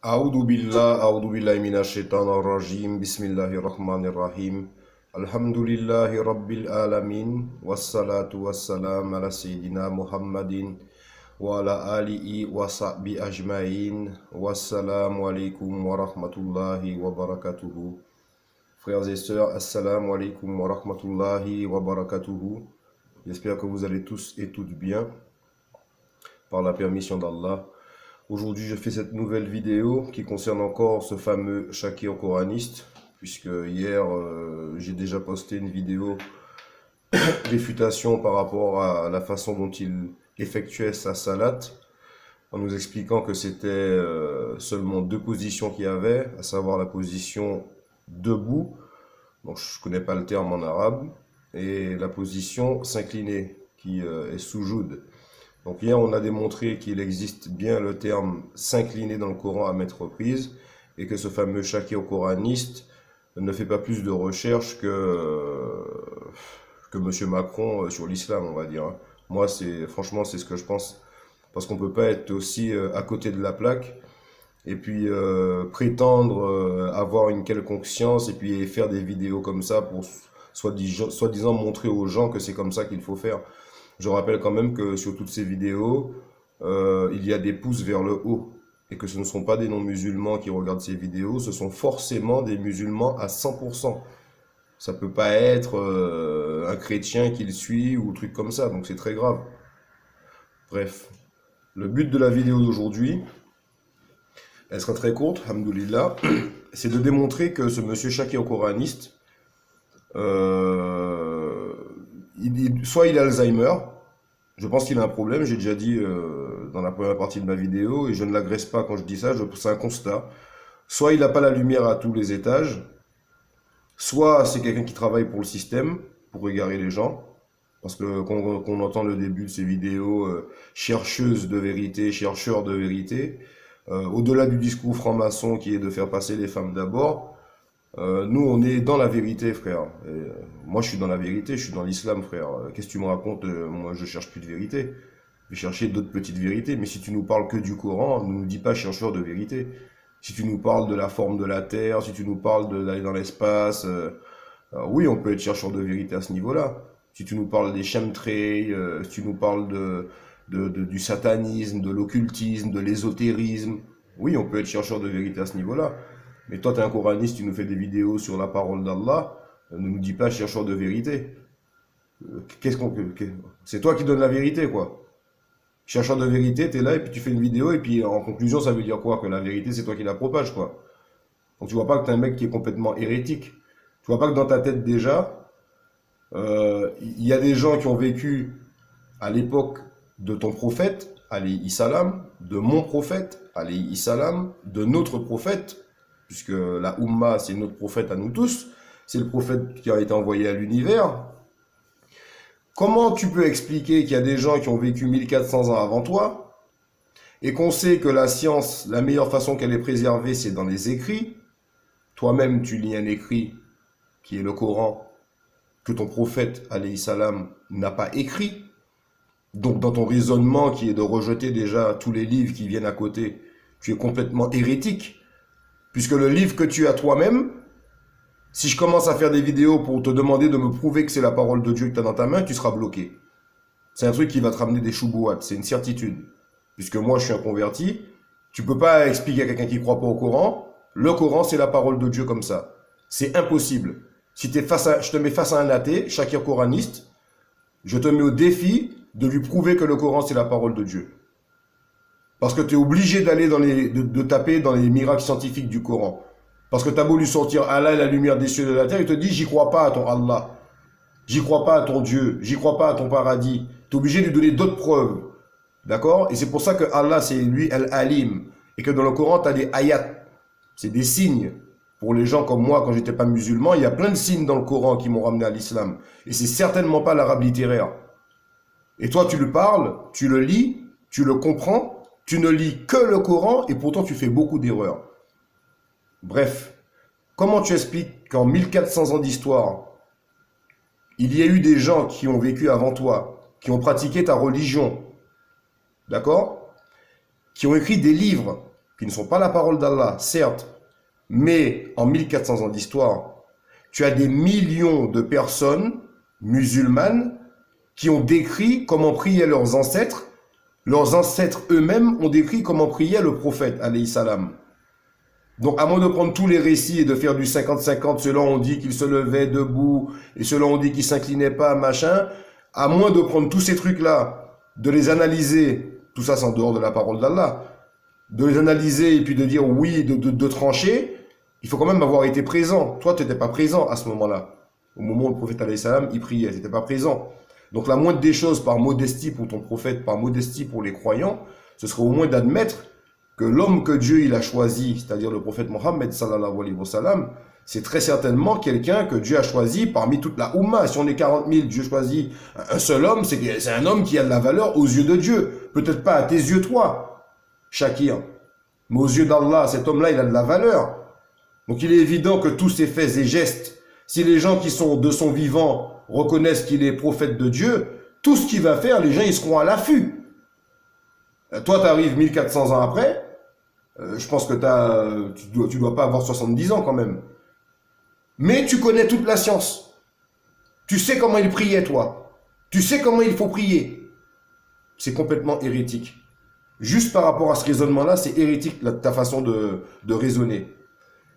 أعوذ بالله من الشيطان الرجيم بسم الله الرحمن الرحيم الحمد لله رب العالمين والصلاة والسلام على سيدنا محمد وعلى آله وصحبه أجمعين والسلام عليكم ورحمة الله وبركاته. Frères et sœurs, assalamu alaikum wa rahmatullahi wa barakatuhu. J'espère que vous allez tous et toutes bien par la permission d'Allah. Aujourd'hui, je fais cette nouvelle vidéo qui concerne encore ce fameux Shakir coraniste, puisque hier, j'ai déjà posté une vidéo réfutation par rapport à la façon dont il effectuait sa salat, en nous expliquant que c'était seulement deux positions qu'il y avait, à savoir la position debout, donc je ne connais pas le terme en arabe, et la position s'incliner, qui est soujoud. Donc hier, on a démontré qu'il existe bien le terme s'incliner dans le Coran à maintes reprises et que ce fameux Shakir coraniste ne fait pas plus de recherches que M. Macron sur l'islam, on va dire. Moi, franchement, c'est ce que je pense. Parce qu'on ne peut pas être aussi à côté de la plaque et puis prétendre avoir une quelconque science et puis faire des vidéos comme ça pour soi-disant montrer aux gens que c'est comme ça qu'il faut faire. Je rappelle quand même que sur toutes ces vidéos, il y a des pouces vers le haut. Et que ce ne sont pas des non-musulmans qui regardent ces vidéos, ce sont forcément des musulmans à 100%. Ça peut pas être un chrétien qui le suit ou un truc comme ça, donc c'est très grave. Bref, le but de la vidéo d'aujourd'hui, elle sera très courte, alhamdoulilah, c'est de démontrer que ce monsieur Shakir coraniste, soit il a Alzheimer, je pense qu'il a un problème, j'ai déjà dit dans la première partie de ma vidéo, et je ne l'agresse pas quand je dis ça, c'est un constat. Soit il n'a pas la lumière à tous les étages, soit c'est quelqu'un qui travaille pour le système, pour égarer les gens, parce que qu'on entend le début de ces vidéos, chercheuses de vérité, chercheurs de vérité, au-delà du discours franc-maçon qui est de faire passer les femmes d'abord, nous, on est dans la vérité, frère. Moi, je suis dans la vérité, je suis dans l'islam, frère. Qu'est-ce que tu me racontes? Moi, je cherche plus de vérité. Je vais chercher d'autres petites vérités. Mais si tu nous parles que du Coran, ne nous dis pas chercheur de vérité. Si tu nous parles de la forme de la Terre, si tu nous parles d'aller dans l'espace, oui, on peut être chercheur de vérité à ce niveau-là. Si tu nous parles des chemtrails, si tu nous parles du satanisme, de l'occultisme, de l'ésotérisme, oui, on peut être chercheur de vérité à ce niveau-là. Mais toi, tu es un coraniste, tu nous fais des vidéos sur la parole d'Allah, ne nous dis pas chercheur de vérité. C'est toi qui donnes la vérité, quoi. Chercheur de vérité, tu es là et puis tu fais une vidéo et puis en conclusion, ça veut dire quoi? Que la vérité, c'est toi qui la propage, quoi. Donc tu vois pas que tu es un mec qui est complètement hérétique. Tu vois pas que dans ta tête déjà, il y a des gens qui ont vécu à l'époque de ton prophète, alayhi salam, de mon prophète, alayhi salam, de notre prophète, puisque la Ummah, c'est notre prophète à nous tous, c'est le prophète qui a été envoyé à l'univers. Comment tu peux expliquer qu'il y a des gens qui ont vécu 1400 ans avant toi, et qu'on sait que la science, la meilleure façon qu'elle est préservée, c'est dans les écrits? Toi-même, tu lis un écrit, qui est le Coran, que ton prophète, alayhi salam, n'a pas écrit. Donc dans ton raisonnement, qui est de rejeter déjà tous les livres qui viennent à côté, tu es complètement hérétique. Puisque le livre que tu as toi-même, si je commence à faire des vidéos pour te demander de me prouver que c'est la parole de Dieu que tu as dans ta main, tu seras bloqué. C'est un truc qui va te ramener des choubouates, c'est une certitude. Puisque moi, je suis un converti, tu peux pas expliquer à quelqu'un qui croit pas au Coran, le Coran, c'est la parole de Dieu comme ça. C'est impossible. Si je te mets face à un athée, Shakir coraniste, je te mets au défi de lui prouver que le Coran, c'est la parole de Dieu. Parce que tu es obligé d'aller de taper dans les miracles scientifiques du Coran. Parce que tu as beau lui sortir Allah et la lumière des cieux et de la terre, il te dit, j'y crois pas à ton Allah. J'y crois pas à ton Dieu. J'y crois pas à ton paradis. Tu es obligé de lui donner d'autres preuves. D'accord? Et c'est pour ça que Allah, c'est lui, Al-Alim. Et que dans le Coran, tu as des ayats. C'est des signes. Pour les gens comme moi, quand j'étais pas musulman, il y a plein de signes dans le Coran qui m'ont ramené à l'islam. Et c'est certainement pas l'arabe littéraire. Et toi, tu le parles, tu le lis, tu le comprends. Tu ne lis que le Coran et pourtant tu fais beaucoup d'erreurs. Bref, comment tu expliques qu'en 1400 ans d'histoire, il y a eu des gens qui ont vécu avant toi, qui ont pratiqué ta religion, d'accord? Qui ont écrit des livres qui ne sont pas la parole d'Allah, certes, mais en 1400 ans d'histoire, tu as des millions de personnes musulmanes qui ont décrit comment priaient leurs ancêtres. Leurs ancêtres eux-mêmes ont décrit comment priait le prophète, alayhi salam. Donc, à moins de prendre tous les récits et de faire du 50-50, ceux-là on dit qu'il se levait debout, et ceux-là on dit qu'il s'inclinait pas, machin, à moins de prendre tous ces trucs-là, de les analyser, tout ça c'est en dehors de la parole d'Allah, de les analyser et puis de dire oui, de trancher, il faut quand même avoir été présent. Toi, tu n'étais pas présent à ce moment-là. Au moment où le prophète, alayhi salam, il priait, tu n'étais pas présent. Donc, la moindre des choses, par modestie pour ton prophète, par modestie pour les croyants, ce serait au moins d'admettre que l'homme que Dieu il a choisi, c'est-à-dire le prophète Mohammed sallallahu alayhi wa sallam, c'est très certainement quelqu'un que Dieu a choisi parmi toute la Oumma. Si on est 40 000, Dieu choisit un seul homme, c'est un homme qui a de la valeur aux yeux de Dieu. Peut-être pas à tes yeux, toi, Shakir, mais aux yeux d'Allah, cet homme-là, il a de la valeur. Donc il est évident que tous ces faits et gestes, si les gens qui sont de son vivant reconnaissent qu'il est prophète de Dieu, tout ce qu'il va faire, les gens ils seront à l'affût. Toi, tu arrives 1400 ans après, je pense que tu dois pas avoir 70 ans quand même. Mais tu connais toute la science. Tu sais comment il priait, toi. Tu sais comment il faut prier. C'est complètement hérétique. Juste par rapport à ce raisonnement-là, c'est hérétique ta façon de raisonner.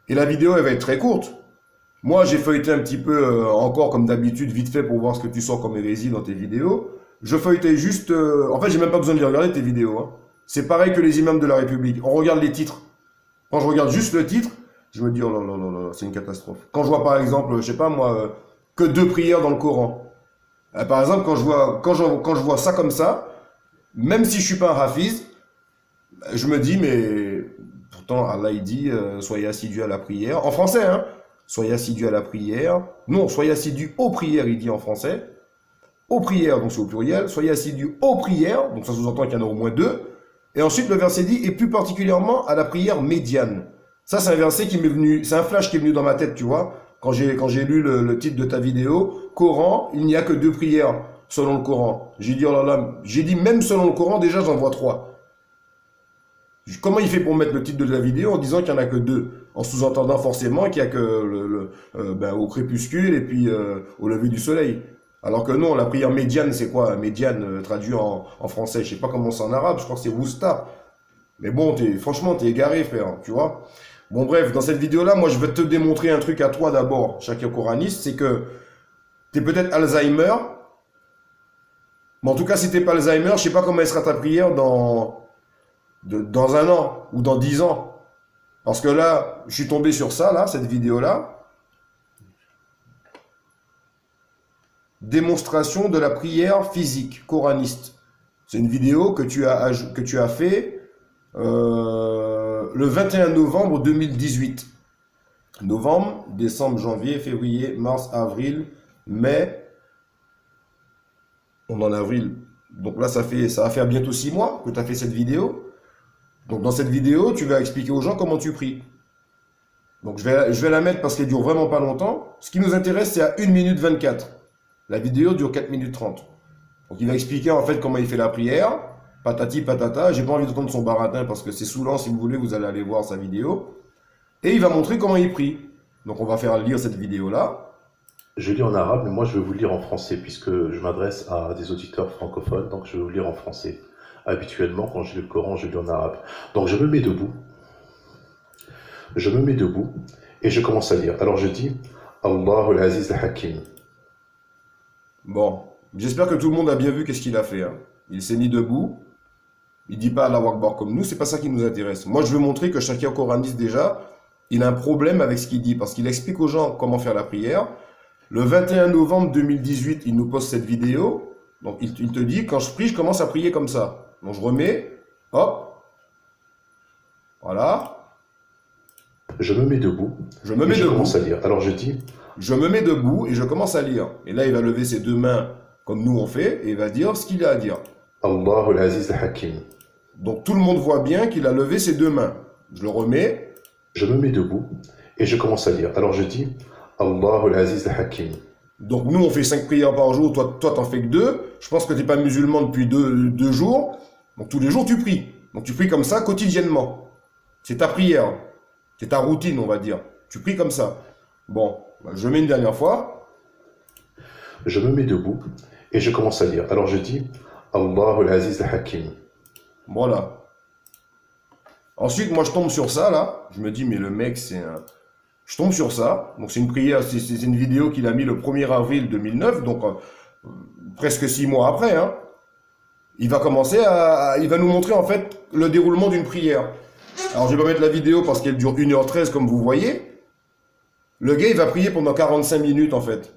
Et la vidéo, elle va être très courte. Moi, j'ai feuilleté un petit peu, encore comme d'habitude, vite fait pour voir ce que tu sors comme hérésie dans tes vidéos. Je feuilletais juste... en fait, j'ai même pas besoin de les regarder, tes vidéos. Hein. C'est pareil que les imams de la République. On regarde les titres. Quand je regarde juste le titre, je me dis, oh là là là là, c'est une catastrophe. Quand je vois, par exemple, je sais pas moi, que 2 prières dans le Coran. Par exemple, quand je vois ça comme ça, même si je suis pas un hafiz, je me dis, mais... Pourtant, Allah, il dit, soyez assidus à la prière. En français, hein. Soyez assidus à la prière. Non, soyez assidus aux prières, il dit en français. Aux prières, donc c'est au pluriel. Soyez assidus aux prières, donc ça sous-entend qu'il y en a au moins 2. Et ensuite, le verset dit, et plus particulièrement à la prière médiane. Ça, c'est un verset qui m'est venu, c'est un flash qui est venu dans ma tête, tu vois. Quand j'ai lu le titre de ta vidéo, Coran, il n'y a que 2 prières selon le Coran. J'ai dit, oh là là, j'ai dit même selon le Coran, déjà j'en vois 3. Comment il fait pour mettre le titre de la vidéo en disant qu'il n'y en a que 2, en sous-entendant forcément qu'il n'y a que au crépuscule et puis au lever du soleil. Alors que non, la prière médiane, c'est quoi? Médiane, traduit en français, je sais pas comment c'est en arabe, je crois que c'est Wusta. Mais bon, franchement, t'es égaré, frère, tu vois. Bon, bref, dans cette vidéo-là, moi, je vais te démontrer un truc à toi d'abord, Shakir Coraniste, c'est que t'es peut-être Alzheimer, mais en tout cas, si t'es pas Alzheimer, je sais pas comment elle sera ta prière dans un an ou dans 10 ans. Parce que là, je suis tombé sur ça, là, cette vidéo-là. Démonstration de la prière physique coraniste. C'est une vidéo que tu as fait le 21 novembre 2018. Novembre, décembre, janvier, février, mars, avril, mai. On est en avril. Donc là, ça va faire bientôt 6 mois que tu as fait cette vidéo. Donc dans cette vidéo, tu vas expliquer aux gens comment tu pries. Donc je vais la mettre parce qu'elle dure vraiment pas longtemps. Ce qui nous intéresse, c'est à 1 minute 24. La vidéo dure 4 minutes 30. Donc il va expliquer en fait comment il fait la prière. Patati patata. J'ai pas envie d'entendre son baratin parce que c'est saoulant. Si vous voulez, vous allez aller voir sa vidéo. Et il va montrer comment il prie. Donc on va faire lire cette vidéo-là. Je lis en arabe, mais moi je vais vous le lire en français puisque je m'adresse à des auditeurs francophones. Donc je vais vous le lire en français. Habituellement, quand je lis le Coran, je lis en arabe. Donc je me mets debout. Je me mets debout et je commence à lire. Alors je dis Allahu al-Aziz al-Hakim. Bon, j'espère que tout le monde a bien vu qu'est-ce qu'il a fait. Hein. Il s'est mis debout. Il dit pas Allahu Akbar comme nous, c'est pas ça qui nous intéresse. Moi, je veux montrer que Shakir Coraniste, déjà, il a un problème avec ce qu'il dit, parce qu'il explique aux gens comment faire la prière. Le 21 novembre 2018, il nous poste cette vidéo. Donc, il te dit, quand je prie, je commence à prier comme ça. Donc, je remets, hop, voilà. Je me mets debout. Je me mets debout. Je commence à lire. Alors, je dis... Je me mets debout et je commence à lire. Et là, il va lever ses 2 mains comme nous on fait et il va dire ce qu'il a à dire. Allahu al-Aziz al-Hakim. Donc tout le monde voit bien qu'il a levé ses 2 mains. Je le remets. Je me mets debout et je commence à lire. Alors je dis Allahu al-Aziz al-Hakim. Donc nous on fait 5 prières par jour, toi t'en fais que 2. Je pense que tu n'es pas musulman depuis 2 jours. Donc tous les jours tu pries. Donc tu pries comme ça quotidiennement. C'est ta prière. C'est ta routine, on va dire. Tu pries comme ça. Bon, bah, je mets une dernière fois. Je me mets debout et je commence à lire. Alors je dis Allahu al-Aziz al-Hakim. Voilà. Ensuite, moi, je tombe sur ça, là. Je me dis, mais le mec, c'est un... Je tombe sur ça. Donc, c'est une prière, c'est une vidéo qu'il a mis le 1er avril 2009, donc presque 6 mois après. Hein. Il va commencer il va nous montrer, en fait, le déroulement d'une prière. Alors, je vais pas mettre la vidéo parce qu'elle dure 1h13, comme vous voyez. Le gars, il va prier pendant 45 minutes, en fait.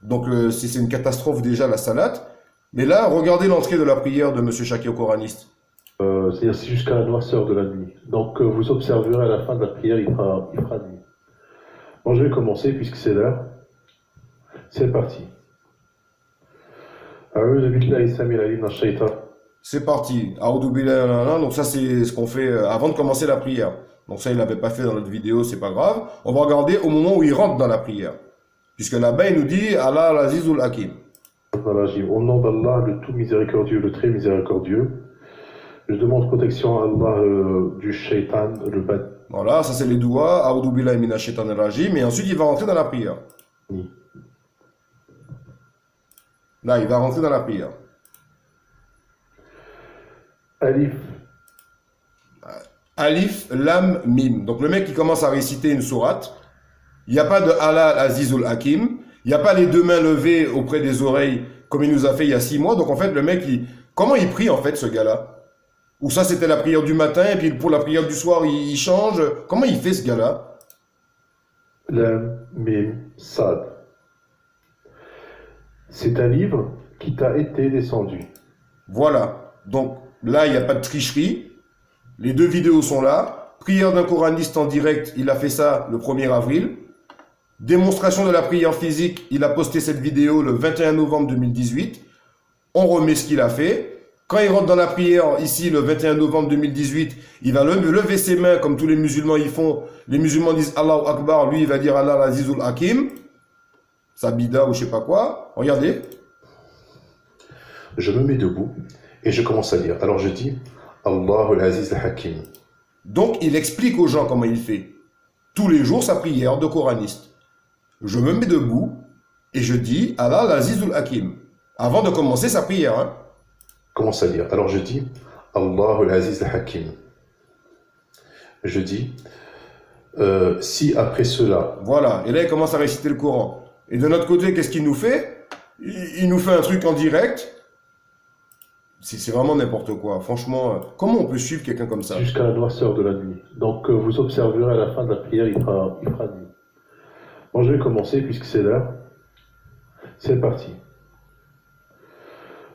Donc, c'est une catastrophe, déjà, la salade. Mais là, regardez l'entrée de la prière de M. Shaki au Coraniste. C'est-à-dire c'est jusqu'à la noirceur de la nuit. Donc vous observerez à la fin de la prière, il fera nuit. Bon, je vais commencer puisque c'est l'heure. C'est parti. C'est parti. Aoudou billahi minash shaitan. Donc ça, c'est ce qu'on fait avant de commencer la prière. Donc ça, il l'avait pas fait dans notre vidéo, c'est pas grave. On va regarder au moment où il rentre dans la prière. Puisque là-bas, il nous dit Allah al-Azizul Hakim. Au nom d'Allah, le tout miséricordieux, le très miséricordieux. Je demande protection à Allah du shaitan, le bad. Voilà, ça c'est les doigts. Aoudou billahi minash shaitanir rajim. Et ensuite, il va rentrer dans la prière. Là, il va rentrer dans la prière. Alif. Alif, Lam, Mim. Donc le mec qui commence à réciter une sourate, il n'y a pas de Allah Azizul Hakim, il n'y a pas les deux mains levées auprès des oreilles comme il nous a fait il y a 6 mois. Donc en fait, le mec, comment il prie en fait ce gars-là? Ou ça c'était la prière du matin et puis pour la prière du soir, il change. Comment il fait ce gars-là? Lam, Mim, Sad. C'est un livre qui t'a été descendu. Voilà. Donc là, il n'y a pas de tricherie. Les 2 vidéos sont là. Prière d'un coraniste en direct, il a fait ça le 1er avril. Démonstration de la prière physique, il a posté cette vidéo le 21 novembre 2018. On remet ce qu'il a fait. Quand il rentre dans la prière, ici, le 21 novembre 2018, il va lever ses mains comme tous les musulmans y font. Les musulmans disent Allahu Akbar, lui, il va dire Allah Azizul Hakim. Sabida ou je sais pas quoi. Regardez. Je me mets debout et je commence à lire. Alors je dis Allahu al-Aziz al-Hakim. Donc, il explique aux gens comment il fait. Tous les jours, sa prière de coraniste. Je me mets debout et je dis Allah al-Azizul Hakim. Avant de commencer sa prière. Hein. Commence à lire. Alors je dis Allahu al-Aziz al-Hakim. Je dis si après cela. Voilà. Et là, il commence à réciter le Coran. Et de notre côté, qu'est-ce qu'il nous fait? Il nous fait un truc en direct. C'est vraiment n'importe quoi. Franchement, comment on peut suivre quelqu'un comme ça? Jusqu'à la noirceur de la nuit. Donc vous observerez à la fin de la prière, il fera nuit. Bon, je vais commencer puisque c'est l'heure. C'est parti.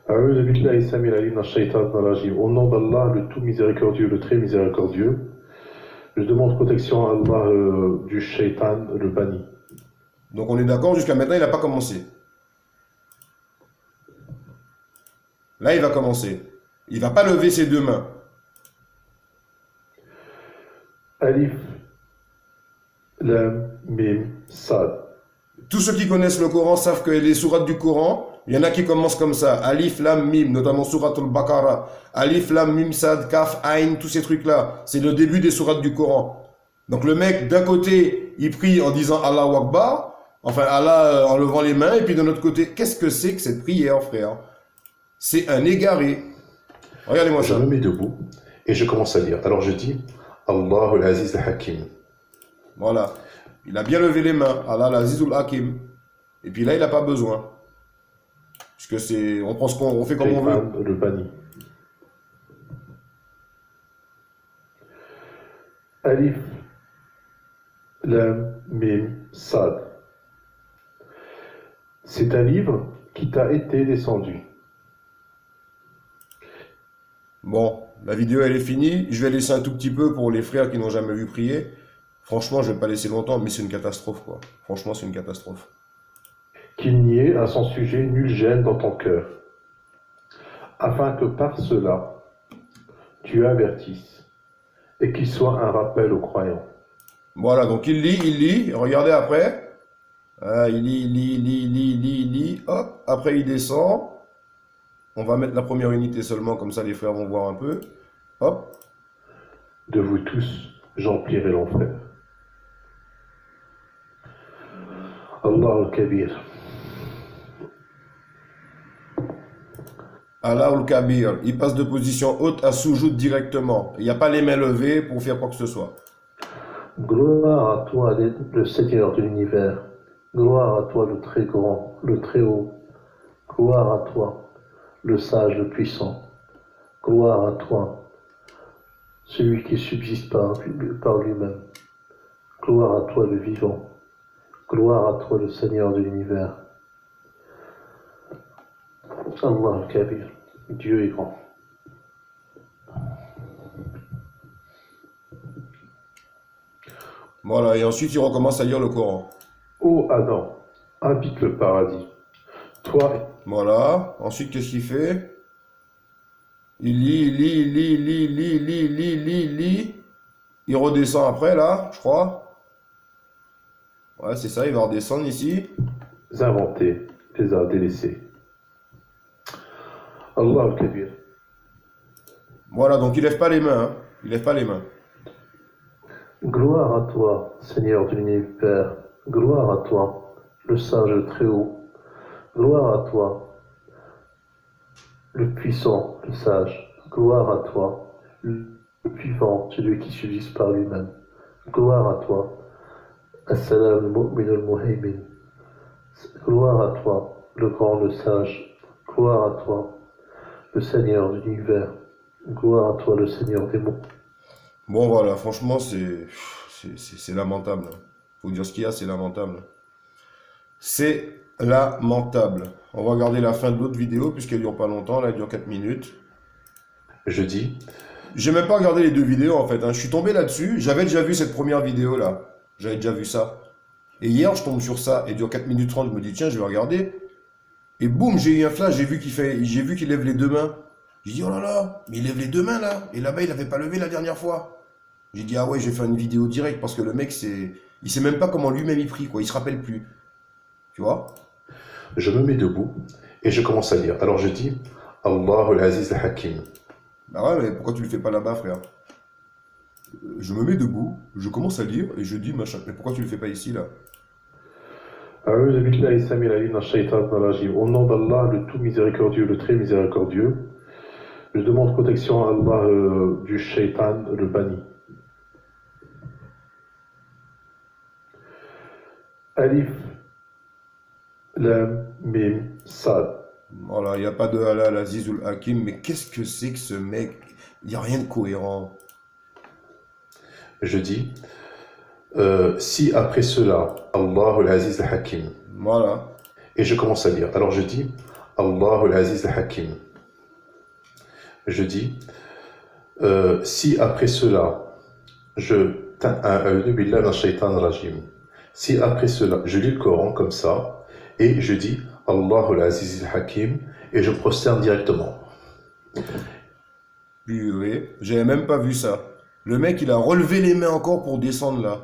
Au nom d'Allah, le tout miséricordieux, le très miséricordieux, je demande protection à Allah du shaitan, le banni. Donc on est d'accord, jusqu'à maintenant, il n'a pas commencé. Là, il va commencer. Il ne va pas lever ses 2 mains. Alif, Lam, Mim, Sad. Tous ceux qui connaissent le Coran savent que les sourates du Coran, il y en a qui commencent comme ça. Alif, Lam, Mim, notamment Surat al-Baqarah. Alif, Lam, Mim, Sad, Kaf, Ain, tous ces trucs-là. C'est le début des sourates du Coran. Donc le mec, d'un côté, il prie en disant Allahu Akbar, enfin Allah en levant les mains, et puis de l'autre côté, qu'est-ce que c'est que cette prière, frère? C'est un égaré. Regardez-moi ça. Je me mets debout et je commence à lire. Alors je dis Allahu al-Aziz al-Hakim. Voilà. Il a bien levé les mains. Allah al-Azizul Hakim. Et puis là, il n'a pas besoin. Puisque c'est... On pense qu'on fait comme on veut. Le banni. Alif, Lam, Mim, Sad. C'est un livre qui t'a été descendu. Bon, la vidéo elle est finie. Je vais laisser un tout petit peu pour les frères qui n'ont jamais vu prier. Franchement, je vais pas laisser longtemps, mais c'est une catastrophe, quoi. Franchement, c'est une catastrophe. Qu'il n'y ait à son sujet nulle gêne dans ton cœur, afin que par cela, tu avertisses, et qu'il soit un rappel aux croyants. Voilà, donc il lit, regardez après. Il lit, hop, après il descend. On va mettre la première unité seulement, comme ça les frères vont voir un peu. Hop. De vous tous, j'emplirai l'enfer. Allah al-Kabir. Allah al-Kabir, il passe de position haute à soujoud directement. Il n'y a pas les mains levées pour faire quoi que ce soit. Gloire à toi, le Seigneur de l'univers. Gloire à toi, le très grand, le très haut. Gloire à toi, le sage, le puissant. Gloire à toi, celui qui subsiste par lui-même. Gloire à toi, le vivant. Gloire à toi, le Seigneur de l'univers. Allah al-Kabir, Dieu est grand. Voilà, et ensuite il recommence à lire le Coran. Ô Adam, habite le paradis. Toi, Voilà, ensuite qu'est-ce qu'il fait? Il lit, il lit, il lit, il lit, il lit, il lit, il lit, il lit, il lit. Il redescend après là, je crois. Ouais, c'est ça, il va redescendre ici. inventés, les a délaissés. Allah al-Kabir. Voilà, donc il lève pas les mains, hein. Il lève pas les mains. Gloire à toi, Seigneur de l'univers. Gloire à toi, le sage le très haut. Gloire à toi, le puissant, le sage. Gloire à toi, le vivant, celui qui subsiste par lui-même. Gloire à toi, As-Salam al-Mu'min al-Muhaymin. Gloire à toi, le grand, le sage. Gloire à toi, le Seigneur de l'univers. Gloire à toi, le Seigneur des monts. Bon voilà, franchement c'est lamentable. Faut dire ce qu'il y a, c'est lamentable. C'est lamentable. On va regarder la fin de l'autre vidéo puisqu'elle dure pas longtemps, là elle dure 4 minutes. Je dis, J'ai même pas regardé les deux vidéos en fait, hein. Je suis tombé là-dessus, j'avais déjà vu cette première vidéo là. J'avais déjà vu ça. Et hier je tombe sur ça, elle dure 4 minutes 30, je me dis tiens je vais regarder. Et boum, j'ai eu un flash, j'ai vu qu'il lève les deux mains. J'ai dit oh là là, mais il lève les deux mains là. Et là-bas il avait pas levé la dernière fois. J'ai dit ah ouais, je vais faire une vidéo directe parce que le mec il sait même pas comment lui-même il prie quoi, il se rappelle plus. Tu vois? je me mets debout et je commence à lire. Alors je dis, Allah al-Aziz al-Hakim. Bah ouais, mais pourquoi tu le fais pas là-bas frère? Je me mets debout, je commence à lire et je dis machin. Mais pourquoi tu le fais pas ici là? A'udhu billahi samil alim minash shaitanir rajim. Au nom d'Allah, le tout miséricordieux, le très miséricordieux, je demande protection à Allah du shaitan, le banni. Alif, Lam, Mim, Sad. Voilà, il n'y a pas de Allah, al-Aziz ou al-Hakim, mais qu'est-ce que c'est que ce mec? Il n'y a rien de cohérent. Je dis, si après cela, Allah al-Aziz al-Hakim. Voilà. Et je commence à lire. Alors je dis, Allah al-Aziz al-Hakim. Je dis, si après cela, si après cela, je lis le Coran comme ça, et je dis, Allah al-Aziz al-Hakim, et je prosterne directement. Purée, j'avais même pas vu ça. Le mec, il a relevé les mains encore pour descendre là.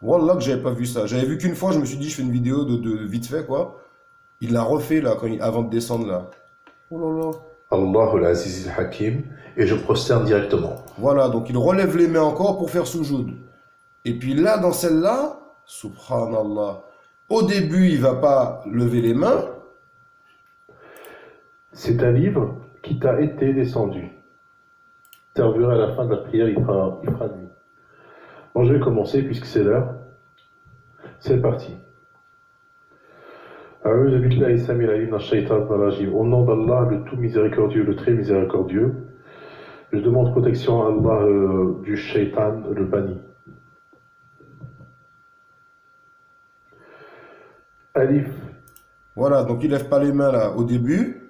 Wallah que j'avais pas vu ça. J'avais vu qu'une fois, je me suis dit, je fais une vidéo de vite fait, quoi. Il l'a refait là, avant de descendre là. Oh là là. Allah al-Aziz al-Hakim, et je prosterne directement. Voilà, donc il relève les mains encore pour faire soujoud. Et puis là, dans celle-là, subhanallah, au début, il va pas lever les mains. C'est un livre qui t'a été descendu. Servira à la fin de la prière, il fera nuit. Bon, je vais commencer puisque c'est l'heure. C'est parti. A'udhu billahi samil alim minash shaitanir rajim. Au nom d'Allah, le tout miséricordieux, le très miséricordieux, je demande protection à Allah du shaitan, le banni. Alif. Voilà, donc il lève pas les mains là au début.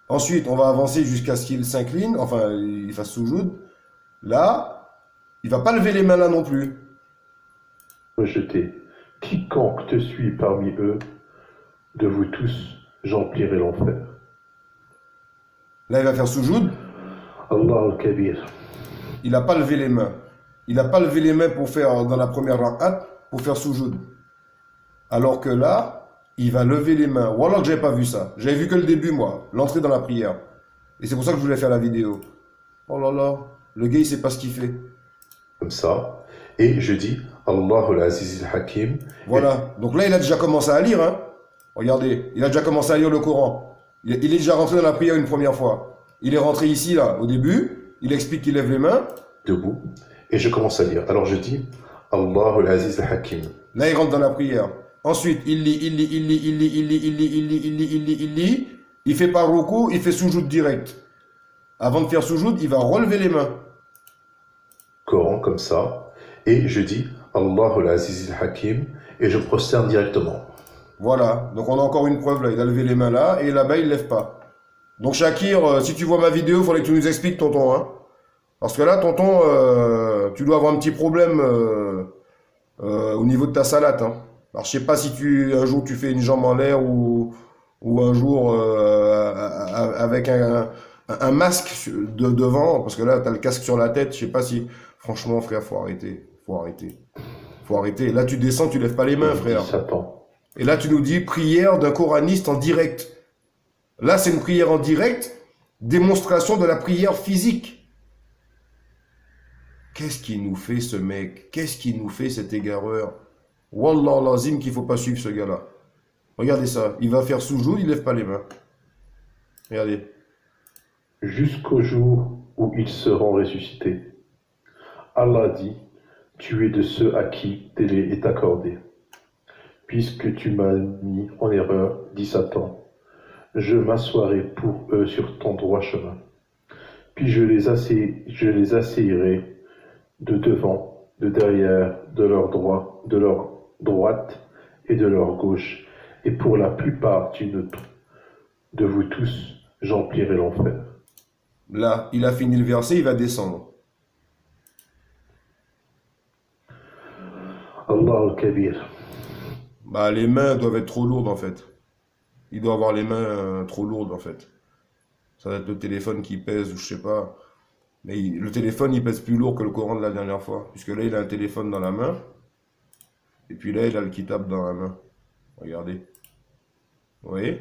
Ensuite, on va avancer jusqu'à ce qu'il s'incline, enfin, il fasse soujoud. Là, il va pas lever les mains là non plus. Rejeté. Quiconque te suit parmi eux, de vous tous, j'emplirai l'enfer. Là, il va faire soujoud. Allah al-Kabir. Il n'a pas levé les mains. Il n'a pas levé les mains pour faire, dans la première rak'at, pour faire soujoud. Alors que là, il va lever les mains. Ou alors que j'avais pas vu ça. J'avais vu que le début, moi. L'entrée dans la prière. Et c'est pour ça que je voulais faire la vidéo. Oh là là. Le gars, il sait pas ce qu'il fait. comme ça, et je dis Allahu al-Aziz al-Hakim. Voilà. Donc là, il a déjà commencé à lire, hein. Regardez, il a déjà commencé à lire le Coran. Il est déjà rentré dans la prière une première fois. Il est rentré ici, là, au début. Il explique qu'il lève les mains. Debout, et je commence à lire. Alors je dis Allahu al-Aziz al-Hakim. Là, il rentre dans la prière. Ensuite, il lit. Il fait par ruku, il fait soujoud direct. Avant de faire soujoud, il va relever les mains. Coran comme ça, et je dis Allahu al-Aziz al-Hakim, et je prosterne directement. Voilà. Donc on a encore une preuve là. Il a levé les mains là, et là-bas, il lève pas. Donc Shakir, si tu vois ma vidéo, il faudrait que tu nous expliques, tonton, hein. Parce que là, tonton, tu dois avoir un petit problème au niveau de ta salade, hein. Alors, je sais pas si un jour tu fais une jambe en l'air ou un jour avec un masque devant, parce que là, tu as le casque sur la tête. Je sais pas si... Franchement, frère, faut arrêter. Faut arrêter. Faut arrêter. Là, tu descends, tu lèves pas les mains, frère. Et là, tu nous dis prière d'un coraniste en direct. Là, c'est une prière en direct, démonstration de la prière physique. Qu'est-ce qu'il nous fait, ce mec? Qu'est-ce qu'il nous fait, cet égareur? Wallah lazim qu'il faut pas suivre ce gars-là. Regardez ça. Il va faire soujoud, il lève pas les mains. Regardez. Jusqu'au jour où ils seront ressuscités. Allah dit, tu es de ceux à qui télé est accordé. Puisque tu m'as mis en erreur, dit Satan, je m'assoirai pour eux sur ton droit chemin. Puis je les asseillerai de devant, de derrière, de leur droite et de leur gauche. Et pour la plupart de vous tous, j'emplirai l'enfer. Là, il a fini le verset, il va descendre. Allah al-Kabir. Bah, les mains doivent être trop lourdes en fait. Il doit avoir les mains trop lourdes en fait. Ça va être le téléphone qui pèse ou je sais pas. Mais le téléphone il pèse plus lourd que le Coran de la dernière fois. Puisque là il a un téléphone dans la main. Et puis là il a le kitab dans la main. Regardez. Vous voyez?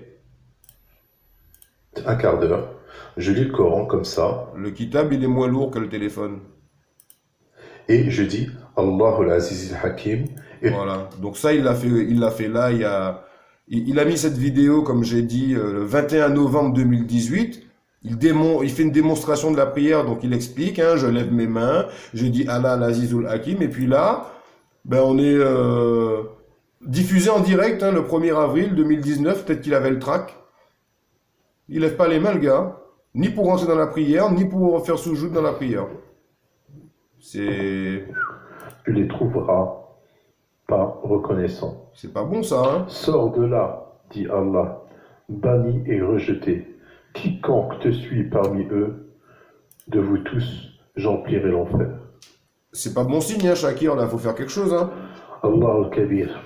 Un quart d'heure. Je lis le Coran comme ça. Le kitab il est moins lourd que le téléphone. Et je dis Allahu al-Aziz al-Hakim. Voilà. Donc ça il l'a fait là. Il a mis cette vidéo comme j'ai dit le 21 novembre 2018. Il fait une démonstration de la prière, donc il explique, hein, je lève mes mains, je dis Allah al-Azizul Hakim, et puis là, ben on est diffusé en direct, hein, le 1er avril 2019, peut-être qu'il avait le trac. Il lève pas les mains, le gars, ni pour rentrer dans la prière, ni pour faire soujoud dans la prière. C'est... Tu les trouveras pas reconnaissants. C'est pas bon ça, hein. Sors de là, dit Allah, banni et rejeté. Quiconque te suit parmi eux, de vous tous, j'emplirai l'enfer. C'est pas bon signe, hein, Shakir, là, faut faire quelque chose, hein. Allah al-Kabir.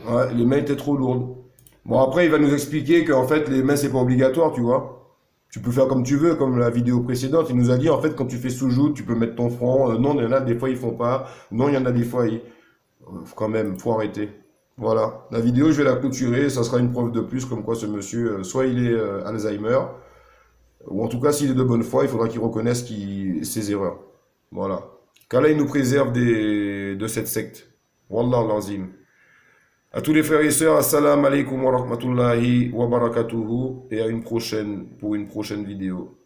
Ouais, les mains étaient trop lourdes. Bon, après, il va nous expliquer qu'en fait, les mains, c'est pas obligatoire, tu vois. Tu peux faire comme tu veux, comme la vidéo précédente. Il nous a dit, en fait, quand tu fais soujoud, tu peux mettre ton front. Non, il y en a des fois, ils font pas. Non, il y en a des fois, quand même, faut arrêter. Voilà. La vidéo, je vais la clôturer. Ça sera une preuve de plus, comme quoi ce monsieur, soit il est Alzheimer, ou en tout cas, s'il est de bonne foi, il faudra qu'il reconnaisse ses erreurs. Voilà. Qu'Allah, il nous préserve de cette secte. Wallah l'azim. À tous les frères et sœurs, assalamu alaikum wa rahmatullahi wa barakatuhu, et à une prochaine, pour une prochaine vidéo.